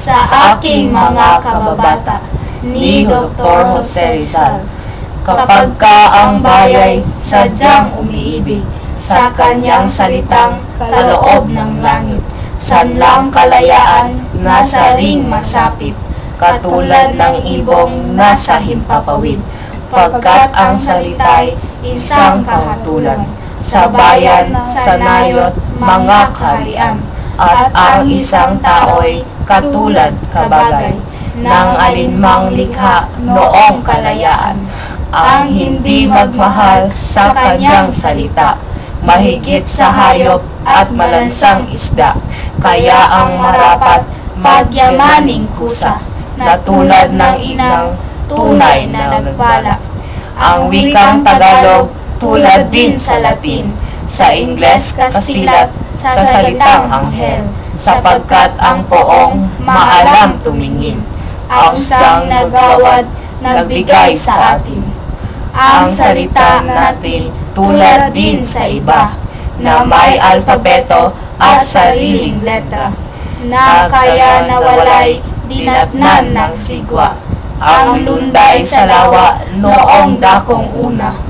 sa aking mga kababata ni Dr. Jose Rizal. Kapag ka ang bayay sadyang umiibig sa kanyang salitang kaloob ng langit, sanlang kalayaan nasa ring masapit, katulad ng ibong nasa himpapawid, pagkat ang salita'y isang kahatulan sa bayan, sa nayot, mga kaharian, at ang isang tao'y katulad kabagay ng alinmang likha noong kalayaan, ang hindi magmahal sa kanyang salita, mahigit sa hayop at malansang isda, kaya ang marapat magyamaning kusa, na tulad ng inang tunay na nagpala. Ang wikang Tagalog tulad din sa Latin, sa Ingles, Kastilat, sa salitang anghel, sapagkat ang poong maalam tumingin, ang siyang nagawad, nagbigay sa atin. Ang salita natin tulad din sa iba, na may alfabeto at sariling letra, na kaya nawalay dinatnan ng sigwa, ang lunday sa lawa noong dakong una.